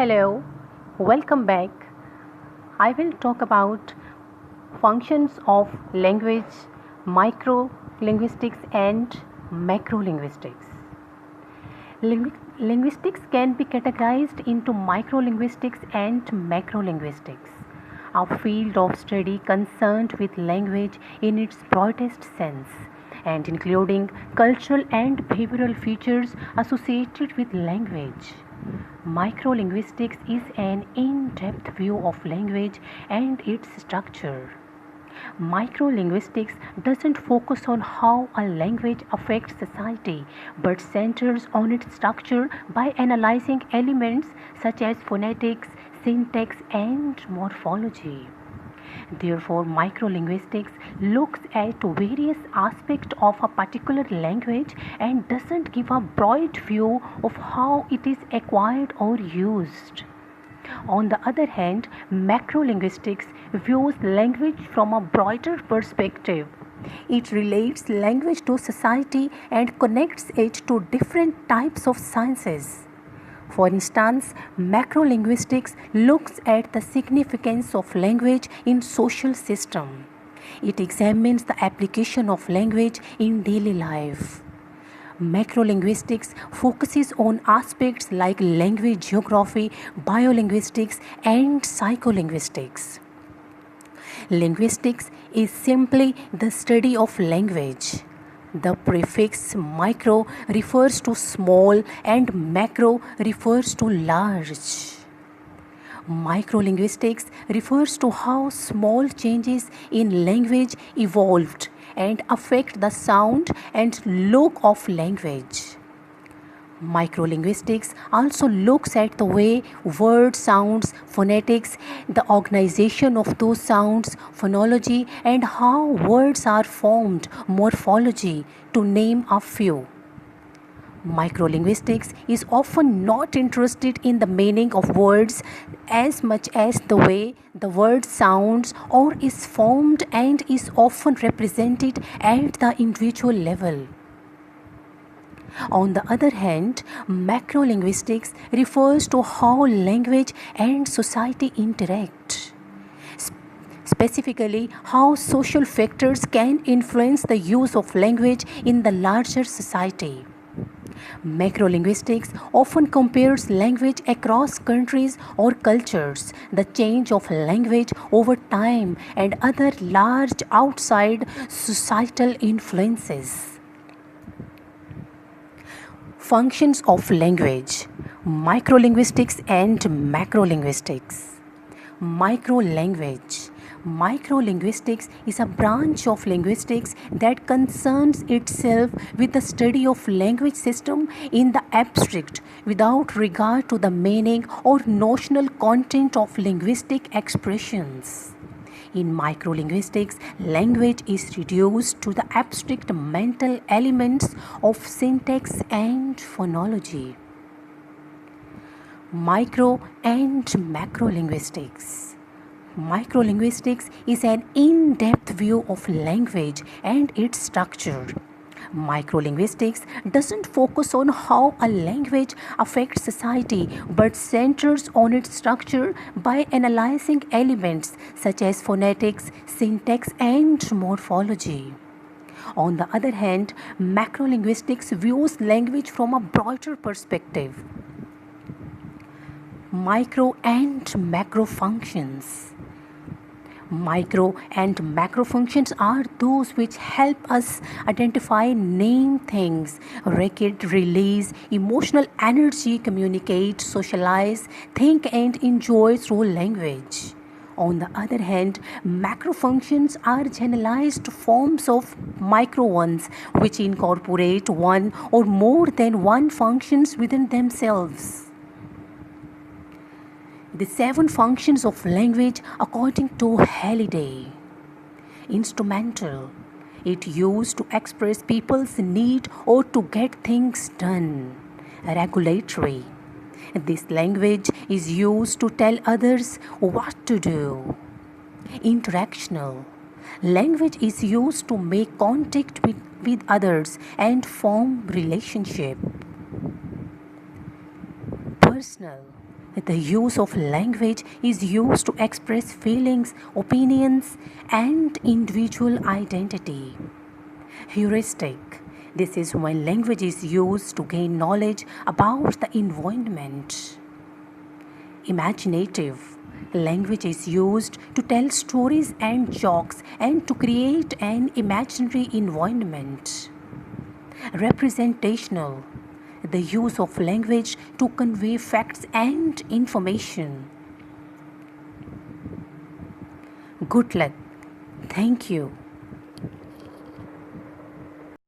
Hello, welcome back. I will talk about functions of language, micro linguistics and macro linguistics. Linguistics can be categorized into micro linguistics and macro linguistics, a field of study concerned with language in its broadest sense and including cultural and behavioral features associated with language. Microlinguistics is an in depth view of language and its structure. Microlinguistics doesn't focus on how a language affects society but centers on its structure by analyzing elements such as phonetics, syntax, and morphology. Therefore, microlinguistics looks at various aspects of a particular language and doesn't give a broad view of how it is acquired or used. On the other hand, macrolinguistics views language from a broader perspective. It relates language to society and connects it to different types of sciences. For instance, macrolinguistics looks at the significance of language in social system. It examines the application of language in daily life. Macrolinguistics focuses on aspects like language geography, biolinguistics, and psycholinguistics. Linguistics is simply the study of language. The prefix micro refers to small and macro refers to large. Microlinguistics refers to how small changes in language evolved and affect the sound and look of language. Microlinguistics also looks at the way word sounds, phonetics, the organization of those sounds, phonology, and how words are formed, morphology, to name a few. Microlinguistics is often not interested in the meaning of words as much as the way the word sounds or is formed and is often represented at the individual level. On the other hand, macrolinguistics refers to how language and society interact. Specifically, how social factors can influence the use of language in the larger society. Macrolinguistics often compares language across countries or cultures, the change of language over time, and other large outside societal influences. Functions of language, microlinguistics and macrolinguistics. Microlanguage. Microlinguistics is a branch of linguistics that concerns itself with the study of language system in the abstract without regard to the meaning or notional content of linguistic expressions. In microlinguistics, language is reduced to the abstract mental elements of syntax and phonology. Micro and macrolinguistics. Microlinguistics is an in-depth view of language and its structure. Microlinguistics doesn't focus on how a language affects society but centers on its structure by analyzing elements such as phonetics, syntax, and morphology. On the other hand, macrolinguistics views language from a broader perspective. Micro and macro functions. Micro and macro functions are those which help us identify, name things, record, release emotional energy, communicate, socialize, think, and enjoy through language. On the other hand, macro functions are generalized forms of micro ones which incorporate one or more than one functions within themselves. The 7 functions of language according to Haliday. Instrumental. It used to express people's need or to get things done. Regulatory. This language is used to tell others what to do. Interactional. Language is used to make contact with others and form relationship. Personal. The use of language is used to express feelings, opinions, and individual identity. Heuristic. This is when language is used to gain knowledge about the environment. Imaginative. Language is used to tell stories and jokes and to create an imaginary environment. Representational. The use of language to convey facts and information. Good luck. Thank you.